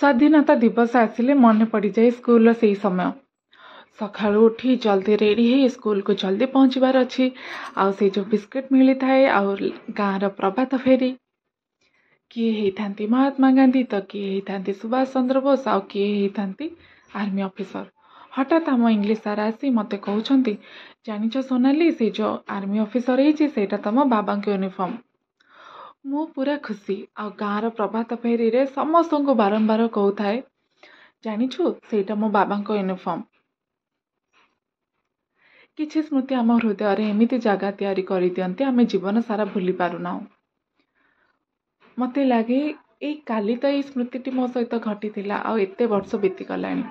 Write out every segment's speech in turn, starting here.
स्वाधीनता दिवस आसिले मन पड़ जाए स्कूल से समय सकाळु उठी जल्दी रेडी है स्कूल को जल्दी पहुँचबार अच्छी आउ से जो बिस्किट मिली थाए आउ गाँव प्रभात फेरी किए होती महात्मा गांधी तो किए होती सुभाष चंद्र बोस आउ किए होती आर्मी ऑफिसर। हठात आम इंग्लिश सार आसी मते कहउछंती जानिछ सोनाली से जो आर्मी ऑफिसर है तुम बाबा यूनिफॉर्म। मु पूरा खुशी आ गाँव प्रभात फेरी रे समस्त को बारंबार कहूए जानिछु सेटा मो बाबा यूनिफॉर्म। किछि स्मृति आम हृदय रे एमिति जगह तैयारी कर दियंती आमे जीवन सारा भूली पारुना। मते लगे ए काली तो ये स्मृति मो सहित घटी आ एते वर्ष बीती गलानी।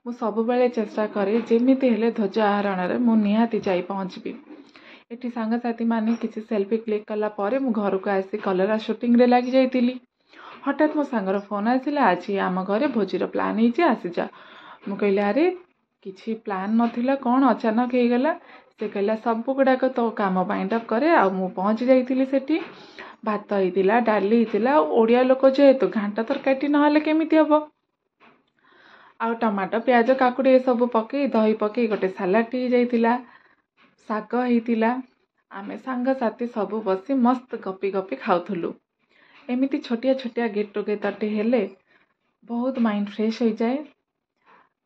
मु सब बेले चेष्टा करे जेमिति हेले ध्वज आरोहण रे मु निहाती जाई पहुँचबी। एठी सांगसाथी माने किसी सेल्फी क्लिक कला परे मु घर को आसी कलरा शूटिंग रे लगी जाइतिली। हठात मो सांगर फोन आसिला आज आम घरे भोजीर प्लान होइछि आसी जा। मु कहले अरे किछि प्लान नथिला कौन अचानक हो गला। से कहला सब गुड़ाक तो काम वाइंड अप करे आ मु पहुँच जाइतिली सेठी। भात होइतिला डाली होइतिला ओडिया लोक जेहेतु घांटा तरकारी नहले केमिति हबो। आ टमाटो प्याज काकुड़ी सब पकई दही पकई गोटे सालाड जाइतिला शाग होइतिला। आमे सांग साथी सब बसी मस्त गपी गपी खाउथुलु। एमिति छोटिया छोटिया गेट टुगेदर हेले बहुत माइंड फ्रेश हो जाए।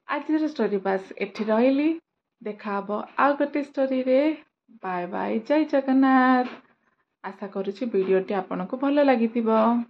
आज स्टोरी बस एठी रहिली देखा हबो आ गोटे स्टोरी रे। बाय बाय जय जगन्नाथ। आशा करूछि वीडियोटी आपनको भल लागिथिबो।